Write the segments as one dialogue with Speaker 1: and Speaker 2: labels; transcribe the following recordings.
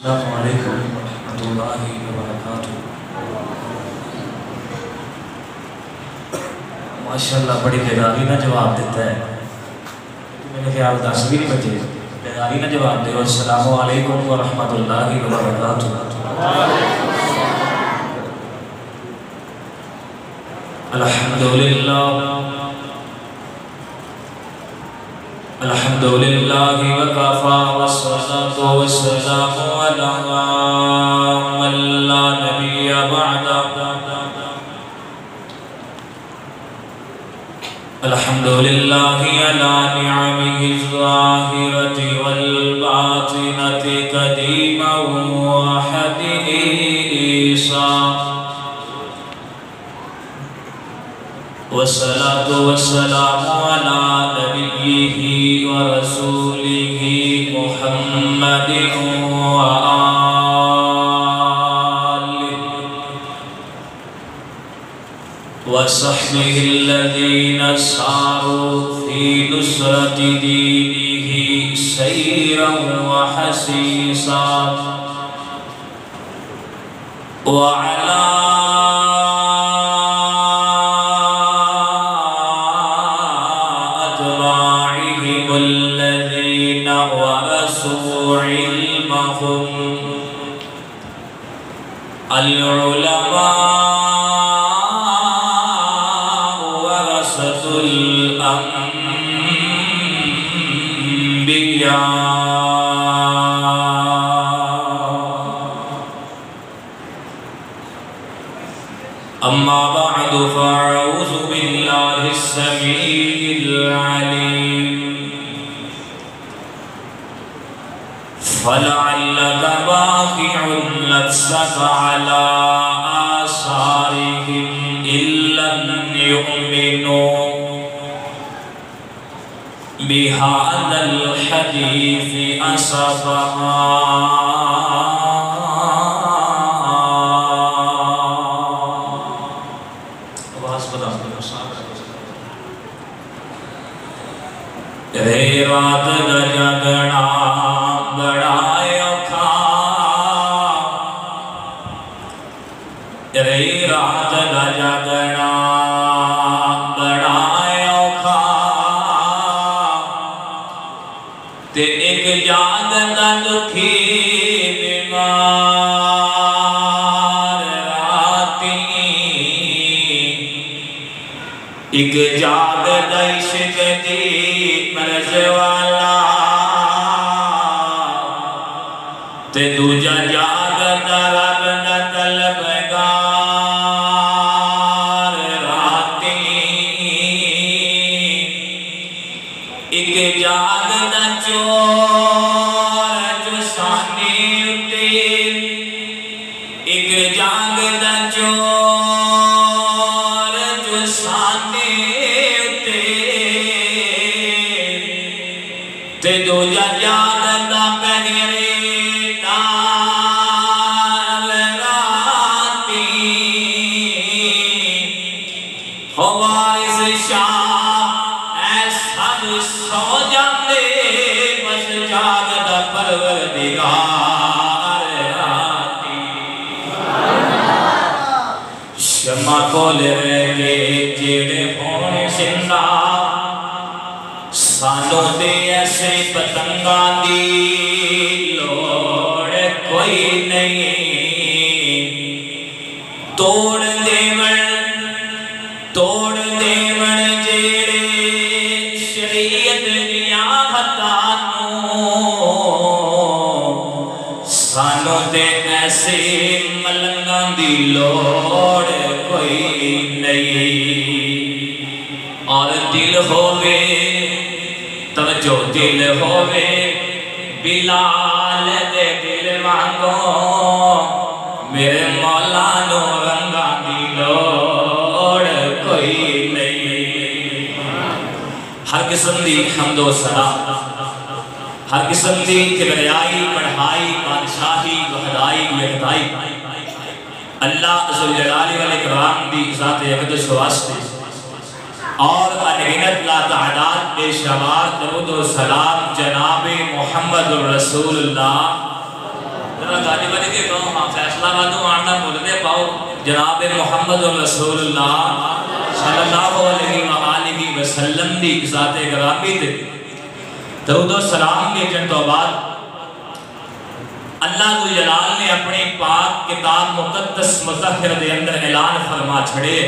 Speaker 1: السلام علیکم ورحمۃ اللہ وبرکاتہ۔ ماشاءاللہ بڑی بیداری نہ جواب دیتا ہے، میرے خیال 10 بھی نہیں بجے، بیداری نہ جواب دے۔ السلام علیکم ورحمۃ اللہ وبرکاتہ۔ الحمدللہ وکفا والصلاة والسلام علی من لا نبی بعدہ۔ الحمدللہ علی نعمہ الظاہرۃ والباطنۃ قدیما وحدیثا، والصلاة والسلام علی نبیہ ورسولہ محمد وآلہ وصحبہ الذین ساروا فی نصرۃ دینہ سیرا وحسیسا، وعلی العلماء ورثۃ الانبیاء، اما بعد فاعوذ باللہ السمیع العلیم، فلعلک باخع نفسک علی آثارہم ان لم یؤمنوا بہذا الحدیث اسفا۔ رے رات دا جگنا بڑا اوکھا، رے رات دا جگنا بڑا اوکھا، تے ایک جاگدا دکھی بیمار راتی، ایک جاگدا عشق دی مرض والا، تے دوجا جاگدا رب دا طلبگار راتی، ایک جاگدا چور جو سانے اتے، ایک جاگدا چور جو سانے اتے، تے دوجا جاگدا پہرے نال راتی، ہو وارث شاہ اے سب سو جاندے، بس جاگدا پروردگار راتی، شمع کھول رہ کے جیڑے ہونے زندہ، سانوں دے ایسے پتنگاں دی لوڑ کوئی نہیں، توڑ دیون جیڑے شریعت دیاں ہتھانوں، سانوں دے ایسے ملنگاں دی لوڑ کوئی نہیں۔ اور دل ہووے توجہ، دل ہووے بلال دے دل وانگو، میرے مولا نو رنگا دی لوڑ کوئی نہیں۔ ہر قسم دی حمد و ثنا، ہر قسم دی کبریائی، بڑھائی، بادشاہی، وحدائی، یکتائی اللہ ذوالجلال والاکرام دی ذات اقدس واسطے، اور انگنت لا تعداد بے شمار درود و سلام جناب محمد الرسول اللہ گاجی بجے کے کہوں ہاں فیصلہ بادوں آنا بولنے پاؤ جناب محمد رسول اللہ صلی اللہ علیہ وآلہ وسلم دی ذات گرامی دے درود و سلام کے جنتوں بعد اللہ کو جلال نے اپنی پاک کتاب مقدس مطہر دے اندر اعلان فرما چھڑے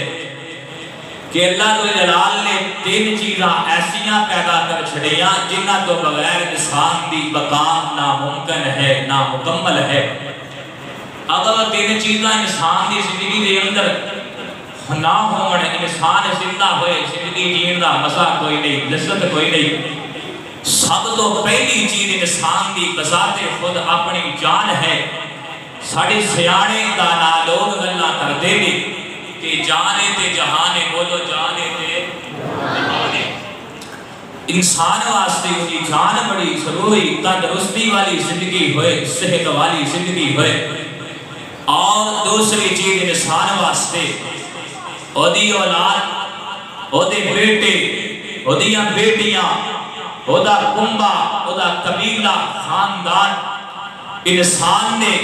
Speaker 1: کہ اللہ کو جلال نے 3 چیزاں ایسیاں پیدا کر چھڑیاں جنہ تو بغیر انسان دی بقا ناممکن ہے نامکمل ہے اگر وہ 3 چیزاں انسان دی زندگی دے اندر نہ ہون انسان زندہ ہوئے زندگی جین دا مزہ کوئی نہیں لذت کوئی نہیں سب تو پہلی چیز انسان دی بذات خود اپنی جان ہے ساڑھے سیانے دانا لوگ اللہ کر دے بھی کہ جانے تے جہانے بولو جانے تے جہانے انسان واسطے کی جان بڑی ضروری تندرستی والی زندگی ہوئے صحت والی زندگی ہوئے اور دوسری چیز انسان واسطے اودی اولاد اودے بیٹے اودیاں بیٹیاں اودا کنبہ اودا قبیلہ خاندان انسان نے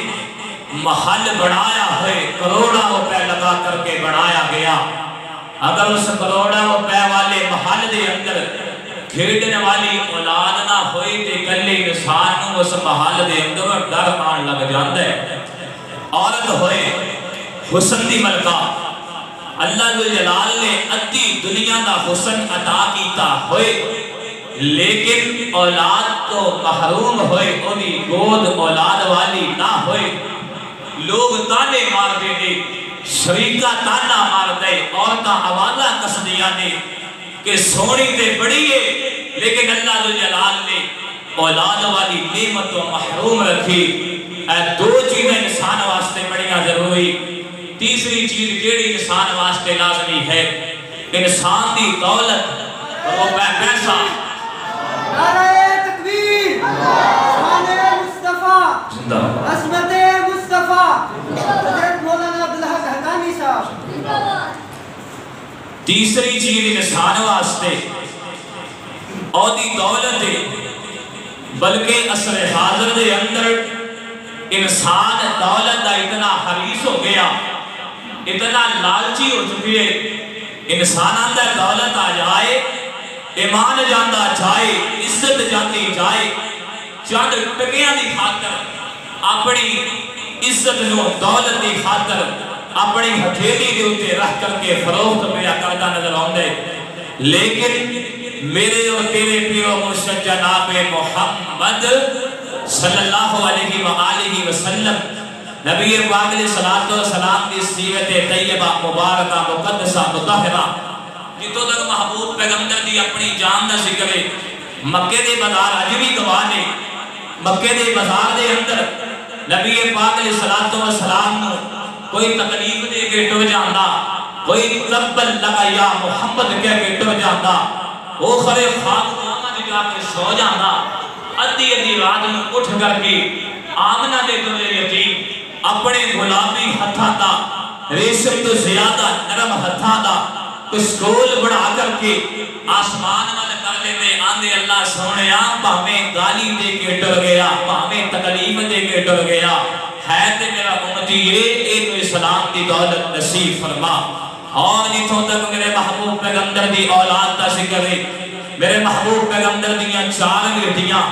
Speaker 1: محل بڑھایا ہے کروڑا روپے لگا کر کے بڑھایا گیا اگر اس کروڑا روپے والے محل دے اندر کھیڑنے والی اولاد نہ ہوئی تے کلے انسان اس محل دے اندر ڈر آن لگ جاندے عورت ہوئے حسن دی ملکہ اللہ جلال نے ادھی دنیا دا حسن عطا کیتا ہوئے لیکن اولاد تو محروم ہوئے انہی گود اولاد والی نہ ہوئے لوگ تانے مار دے دے شریکہ تانا مار دے عورتاں آوازہ کس دیا نے کہ سونی تے بڑی ہے لیکن اللہ جلال نے اولاد والی نعمت و محروم رکھی اے 2 چیزیں انسان واسطے بڑیاں ضروری تیسری چیز کیڑی انسان واسطے لازمی ہے انسان دی دولت اور پیسہ
Speaker 2: نعرہ تکبیر شان مصطفیٰ عظمت مصطفیٰ حضرت مولانا عبدالحق حقانی صاحب
Speaker 1: تیسری چیز انسان واسطے اودی دولت بلکہ عصر حاضر دے اندر انسان دولت دا اتنا حریص ہو گیا اتنا لالچی ہو چکی ہے انسان اندر دولت آ جائے ایمان جاندہ جائے عزت جاندی جائے چاند ٹکیاں دی خاطر اپنی عزت نو دولت دی خاطر اپنی ہتھیلی دے ہوتے رہ کر کے فروخت پہ کردہ نظر آندے لیکن میرے اور تیرے پیرو مرشد جناب محمد صلی اللہ علیہ وآلہ وسلم نبی پاک علیہ السلام کی سیرت طیبہ مبارکہ مقدسہ مطہرہ جتوں تک محبوب پیغمبر دی اپنی جان دا ذکر ہے مکے دے بازار اج بھی گواہ نے مکے دے بازار دے اندر نبی پاک علیہ السلام نو کوئی تکلیف دے کے ٹر جاندا کوئی تبل لگا یا محمد کہہ کے ٹر جاندا او خرے خواب آمد جا کے سو جاندا ادھی ادھی رات میں اٹھ کر کے آمنہ دے دلے یتیم اپنے گلابی ہتھاں دا ریشم تو زیادہ نرم ہتھاں دا کسکول بڑھا کر کے آسمان والا کر لیتے آندے اللہ سونے ہمیں گالی دے کے ٹر گیا ہمیں تکلیف دے کے ٹر گیا ہے تے میرا امتی ایک اسلام دی دولت نصیب فرما اور جتوں تک میرے محبوب پیغمبر دی اولاد دا ذکر ہے میرے محبوب پیغمبر دیاں 4 بیٹیاں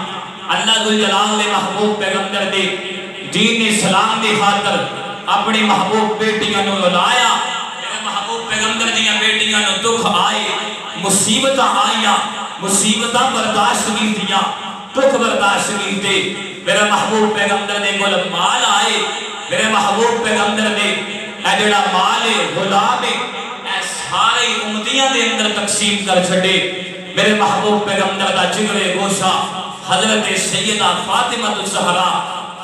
Speaker 1: اللہ جلال نے محبوب پیغمبر دی دین اسلام دی خاطر اپنی محبوب بیٹیاں نو لایا پیغمبر دیاں بیٹیاں نو دکھ آئے مصیبتاں آئیاں مصیبتاں برداشت کی دیا دکھ برداشت کی دے میرے محبوب پیغمبر نے مول مال آئے میرے محبوب پیغمبر نے اے جڑا مال غلام اے سارے امتیاں دے اندر تقسیم کر چھڑے میرے محبوب پیغمبر دا جگر گوشہ حضرت سیدہ فاطمہ الزہرا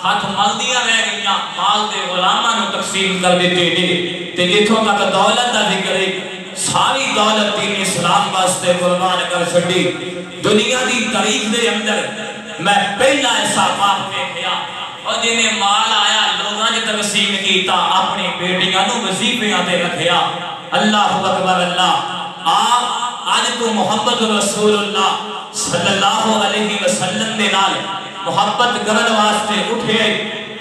Speaker 1: ہاتھ مالدیاں رہ گئیاں مال دے غلاماں نو تقسیم کر دیتے دے تے جتوں تک دولت دا ذکر ہے ساری دولت دین اسلام واسطے قربان کر چھڑی دنیا دی تاریخ دے اندر میں پہلا ایسا باپ دیکھیا اور جنہیں مال آیا لوگاں نے تقسیم کیتا اپنی بیٹیاں نو وظیفیاں تے رکھیا اللہ اکبر اللہ آج تو محمد رسول اللہ صلی اللہ علیہ وسلم دے نال محبت کرن واسطے اٹھے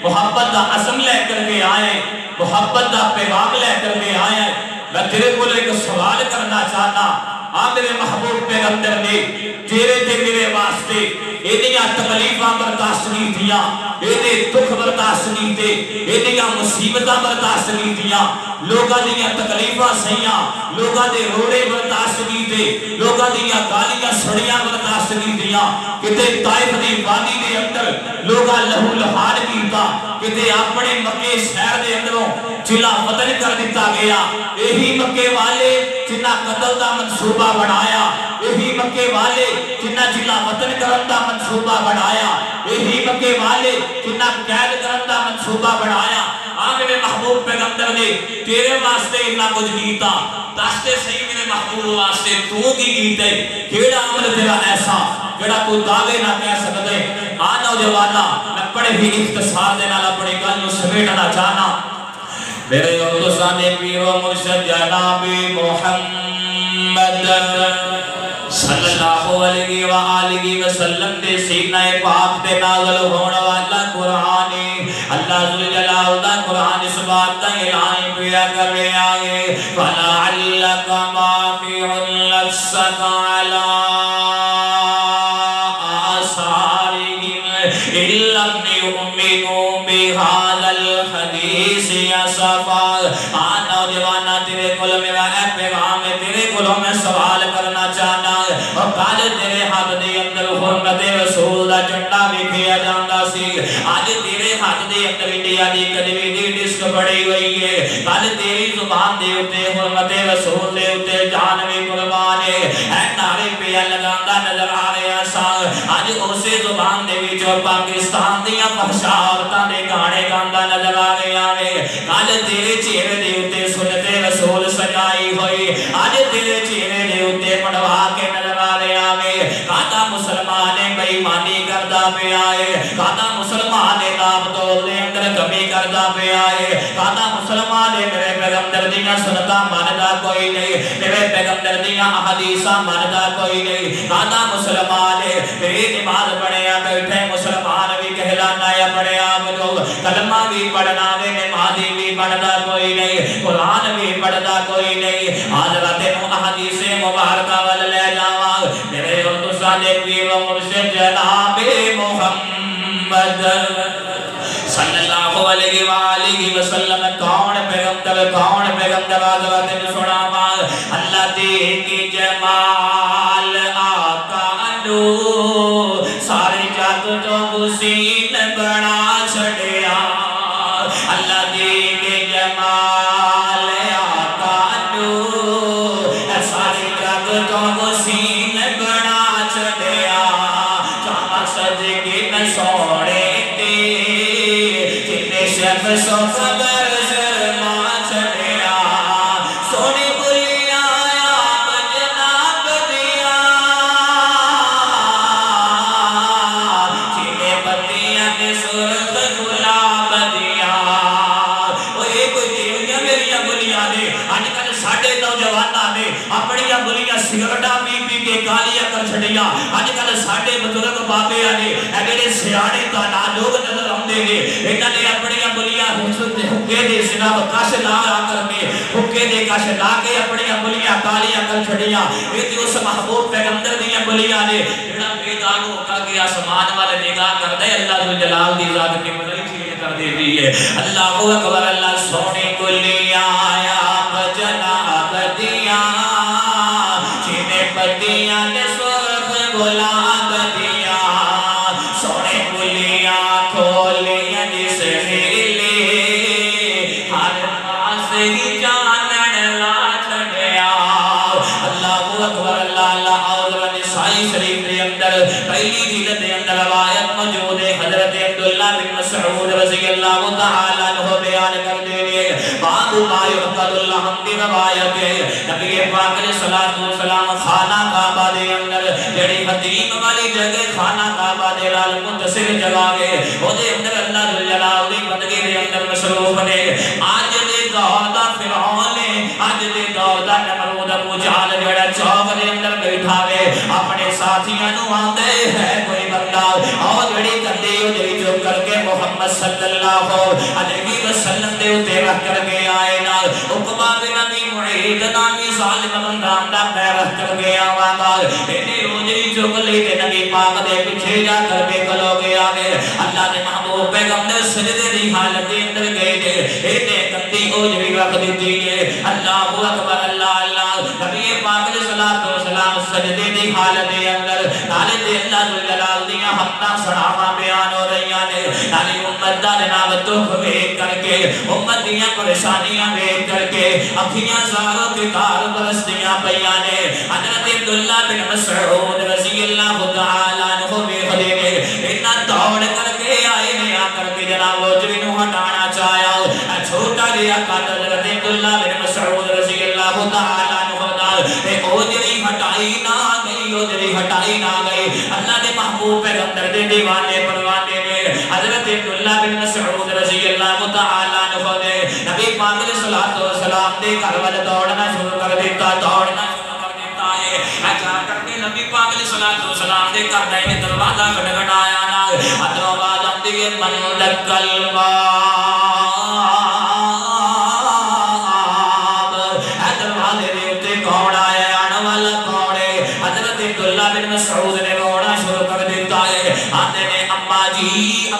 Speaker 1: محبت دا عزم لے کر کے آئے، محبت دا پیغام لے کر کے آئے۔ میں تیرے کو ایک سوال کرنا چاہتا، میرے محبوب پیغمبر نے تیرے تے میرے واسطے ایڈیاں تکلیفاں برداشت نہیں دیا، ایڈے دکھ برداشت نہیں دے، ایڈیاں مصیبتاں برداشت نہیں دیا، لوگاں دیاں تکلیفاں سہیاں، لوگاں دے روڑے برداشت نہیں دے، لوگاں دیاں گالیاں سڑیاں برداشت نہیں دیا، کتے طائف دی وادی دے اندر لوگاں لہو لہاد کیتا، کتے اپنے مکے شہر دے اندروں چلا وطن کر دیتا گیا، یہی مکے والے جنہ قتل دا منصوبہ بنایا، یہی مکے والے جنہ چلا وطن کرن دا منصوبہ بنایا، یہی مکے والے جنہ قید کرن دا منصوبہ بنایا۔ میرے محبوب پیغمبر نے تیرے واسطے اتنا کچھ کیتا، دستے صحیح میرے محبوب واسطے تو کی کیتے، کیڑا عمل تیرا ایسا جڑا تو دعوے نہ کہہ سکتے۔ نوجوانا میں بڑے ہی اختصار دے نال اپنی گل نوں سمیٹنا چاہنا۔ میرے دوستاں نے پیر و مرشد جناب محمد صلی اللہ علیہ وآلہ وسلم دے سینہ پاک تے نازل ہونے والا قرآن، اللہ ذوالجلال دا قرآن اس بات دا اعلان پیا کر رہے آگے، فَلَعَلَّكَ بَاخِعٌ نَفْسَكَ عَلَىٰ آثَارِهِمْ إِن لَّمْ يُؤْمِنُوا بِهَٰذَا الْحَدِيثِ أَسَفًا۔ نوجوانا تیرے کل میرا اے پیغام ہے، تیرے کلوں میں سوال کرنا چاہنا ہے، اور کل تیرے ہاتھ دے اندر حرمت رسول دا جھنڈا وکھیا جاندا سی، آج تیرے ہاتھ دے اندر انڈیا دی کدوی دی ڈسک پڑی ہوئی ہے، کل تیری زبان دے اتے حرمت رسول دے اتے جان بھی قربان ہے، اے نعرے پیا لگاندا نظر آ رہا سا، آج اسے زبان دے وچ پاکستان دیاں فحشا عورتاں دے گانے گاندا نظر آ رہا ہے، کل تیرے چہرے دے اتے سنت رسول سجائی ہوئی، آج تیرے چہرے دے اتے پڑھوا کے نظر آ رہا ہے، کاتا مسلمان بے ایمانی کردا پیا ہے، کاتا مسلمان نام تول دے اندر کمی کردا پیا ہے، کاتا مسلمان میرے پیغمبر دیاں سنتاں ماندا کوئی نہیں، میرے پیغمبر دیاں احادیثاں ماندا کوئی نہیں، کاتا مسلمان میری نماز پڑھیا بیٹھے مسلمان بھی کہلانا ہے، پڑھیا بجو کلمہ بھی پڑھنا ہے، نمازی بھی پڑھدا کوئی نہیں، قرآن بھی پڑھدا کوئی نہیں، آج رات نو احادیث مبارکہ وال لے جاواں، میرے دوستاں پیر و مرشد جناب محمد صلی اللہ علیہ وآلہ وسلم کون پیغمبر آج رات نو سناواں، اللہ دے کی جمال آقا نو سارے جگ تو حسین بنا چھڑیا، اللہ دے کے جمال آقا نو سارے جگ تو حسین بنا چھڑیا، جہاں سج کے میں سوڑے تے جنے شب سو خبر شرما چھڑیا، سونے بلیا آپ جناب دیا، جنے پتیاں نے سرخ گلاب دیا، وہ ایک تیریاں میریاں بلیاں نے آج کل ساڑھے نوجوانہ نے اپنیاں بلیاں سگرٹا پی پی کے گالیاں کر چھڑیاں، آج کل ساڑھے بزرگ بابے نے اگڑے سیاڑے تانا لوگ نظر ہوندے نے، انہاں نے اپنیاں بلیاں حکے دے سناب کاش لا آ کر کے حکے دے کاش لا کے اپنیاں بلیاں گالیاں کر چھڑیاں، یہ اس محبوب پیغمبر دیاں بلیاں نے جڑا بیدان ہو کر کے آسمان والے نگاہ کر دے، اللہ ذوالجلال دی ذات کی بدلی چیز کر دے دی ہے، اللہ اکبر، اللہ سونے بلیاں آپ جناب دیا، جنہیں پتیاں نے سرخ گلاب دیا، سونے بلیاں کھولیاں جس ہیلے ہر پاس ہی جانن لا چھڑیا، اللہ اکبر، اللہ اور نسائی شریف دے اندر پہلی جلد دے اندر روایت موجود ہے، حضرت عبداللہ بن مسعود رضی اللہ تعالیٰ عنہ بیان کر دے، باب ما یعقد الحمد روایت ہے، نبی پاک علیہ السلام خانہ کعبہ دے اندر جڑی حدیم والی جگہ خانہ کعبہ دے لال متصل جگہ ہے، وہ دے اندر اللہ ذوالجلال دی بندگی دے اندر مصروف نے، آج دے دور دا فرعون نے، آج دے دور دا نمرود ابو جہل جڑا چوک دے اندر بیٹھا ہے، اپنے ساتھیاں نو آندے ہے کوئی بندہ اور جڑی کندی او جڑی جو کر کے محمد صلی اللہ علیہ وسلم دے اوتے رکھ کر کے آئے نال عقبہ بن ابی معیط نامی ظالم بندہ دا پیر رکھ کر کے آوا نال اینے او جڑی جو کلی تے نبی پاک دے پیچھے جا کر کے کھلو گیا ہے اللہ دے محبوب پیغمبر سجدے دی حالت دے اندر گئے نے اینے کندی او جڑی رکھ دتی ہے اللہ اکبر اللہ اللہ نبی پاک علیہ الصلوۃ والسلام سجدے دی حالت دے اندر نالے تے اللہ جلال دیاں حمداں سناواں بیان ہو رہیاں نے نالے امت دا جناب دکھ ویکھ کر کے امت دیاں پریشانیاں ویکھ کر کے اکھیاں زاروں کے کار برسدیاں پیاں نے حضرت عبداللہ بن مسعود رضی اللہ تعالی عنہ ویکھ دے نے اتنا دوڑ کر کے آئے نے آ کر کے جناب وہ جنو ہٹانا چاہیا چھوٹا لیا قاتل حضرت عبداللہ بن مسعود رضی اللہ تعالی عنہ اے او جڑی ہٹائی نہ گئی او جڑی ہٹائی نہ گئی اللہ دے محبوب پیغمبر دے دیوانے پروانے نے حضرت عبداللہ بن مسعود رضی اللہ تعالی عنہ نے نبی پاک علیہ الصلوۃ والسلام دے گھر ول دوڑنا شروع کر دیتا دوڑنا شروع کر دیتا ہے جا کر کے نبی پاک علیہ الصلوۃ والسلام دے گھر دا ایک دروازہ کھٹکھٹایا نا ادھر آواز آندی ہے من دکل مسعود نے رونا شروع کر دیتا ہے آتے نے اما جی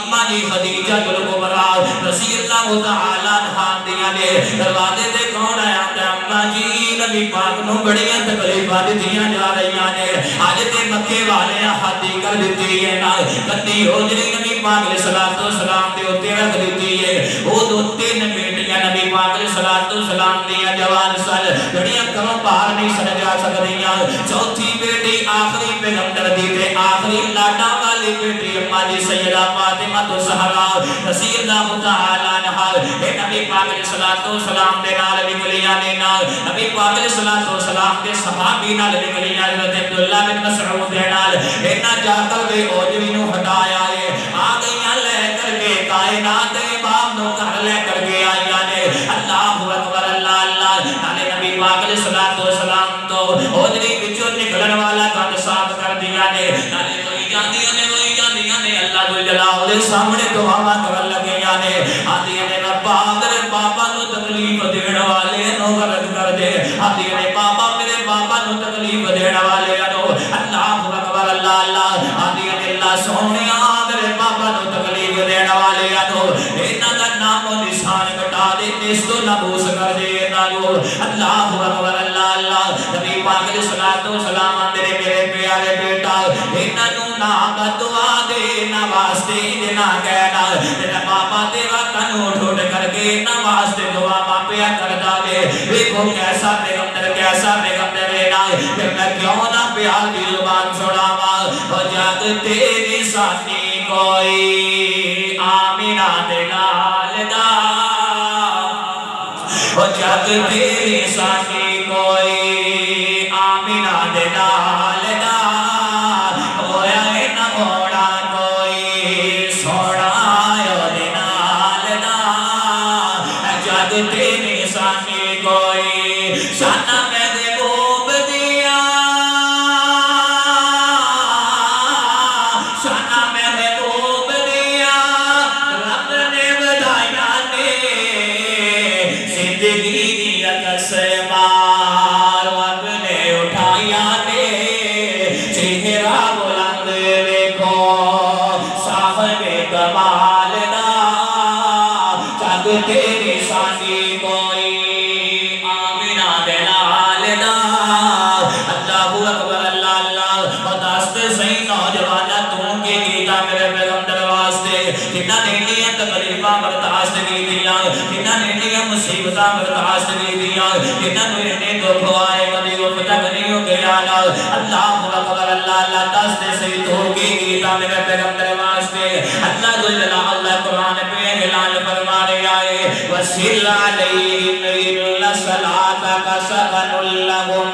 Speaker 1: خدیجہ الکبریٰ رضی اللہ تعالی عنہا دیا نے دروازے دے کون آیا اما جی نبی پاک نو بڑیاں تکلیفاں دتیاں جا رہیاں نے اج تے مکے والے ہاتھی کر دتی ہے نا کتی ہو جڑی نبی پاک علیہ الصلوۃ والسلام دے اوتے رکھ دتی ہے او دو تین بیٹیاں نبی پاک علیہ الصلوۃ والسلام دیاں جوان سن جڑیاں گھروں باہر نہیں سن جا سکدیاں چوتھی بیٹی آخری پیغمبر دی تے آخری لاڈا والی بیٹی اما جی سیدہ فاطمہ الزہرا رضی اللہ تعالی عنہا اے نبی پاک علیہ الصلوۃ والسلام دے نال نکلیاں نے نال نبی پاک علیہ الصلوۃ والسلام دے صحابی نال نکلیاں حضرت عبداللہ بن مسعود دے نال اینا جا کر کے اوجری نو ہٹایا ہے آ گئیاں لے کر کے کائنات دے امام نو گھر لے کر کے آئیاں نے اللہ اکبر اللہ اللہ نالے نبی پاک علیہ الصلوۃ والسلام تو اوجری وچوں نکلن والا گند صاف کر دیا نے نالے وہی جاندیاں نے اللہ جل جلالہ دے سامنے دعاواں کرن لگیاں نے آندیاں نے ربا میرے بابا نو تکلیف دین والے نو غلط کر دے آندیاں نے بابا میرے بابا نو تکلیف دین والے نو اللہ اکبر اللہ اللہ آندیاں نے اللہ سونیا میرے بابا نو تکلیف دین والے نو انہاں دا نام و نشان کٹا دے نیست و نابوس کر دے نالو اللہ اکبر اللہ اللہ نبی پاک علیہ الصلوۃ والسلام میرے پیارے بیٹا انہاں نو نام دعا دے نہ واسطے نہ کہنا تیرا بابا تیرا کنو ٹھوٹ کر کے نہ واسطے دعا مانگیا کرتا ہے دیکھو کیسا پیغمبر ہے نا پھر میں کیوں نہ پیار کی زبان چھوڑاواں او جگ تیری سانی کوئی آمینہ دے نال دا او جگ تیری سانی کوئی آمینہ دے نال دا ہویا ہے نہ ہونا کوئی سونا دے نال دا جگ تیری سانی کوئی شانہ محبوب دیا شانہ محبوب دیا رب نے بدایا نے زندگی دیا کسمار رب نے اٹھایا نے چہرہ بلند دیکھو صاحب کمال دا جگ تیری سانی کوئی آمینہ دے نال دا اللہ اکبر اللہ اللہ اور دست صحیح نوجوانا تو کی گیتا میرے پیغمبر واسطے جنہ نے انہیں تکلیفاں برداشت کی دیا جنہ نے انہیں مصیبتاں برداشت کی دیا جنہ نے انہیں دکھ آئے کبھی وہ تک نہیں ہو گیا اللہ اکبر اللہ اللہ دست صحیح تو کی گیتا میرے پیغمبر واسطے اللہ جل اللہ قرآن پہ اعلان فرما رہا ہے وَسِلْ عَلَيْهِمْ إِنَّ صَلَاتَكَ سَكَنٌ لَهُمْ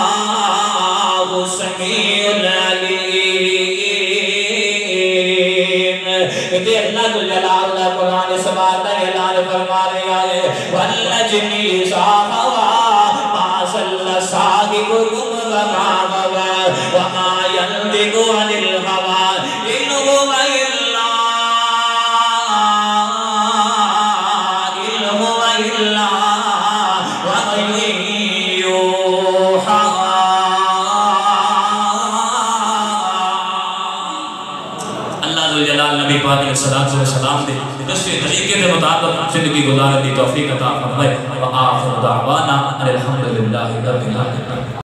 Speaker 1: وَاللَّهُ سَمِيعٌ عَلِيمٌ کہ اللہ جل اللہ قرآن اس بات کا اعلان فرما رہا ہے وَالنَّجْمِ إِذَا هَوَىٰ مَا ضَلَّ صَاحِبُكُمْ وَمَا غَوَىٰ وما ينطق عن الهوى إن هو إلا وحي يوحى اللہ ذو الجلال نبی پاک علیہ السلام دے دستے طریقے کے مطابق زندگی گزارنے دی توفیق عطا فرمائے وآخر دعوانا الحمدللہ رب العالمین.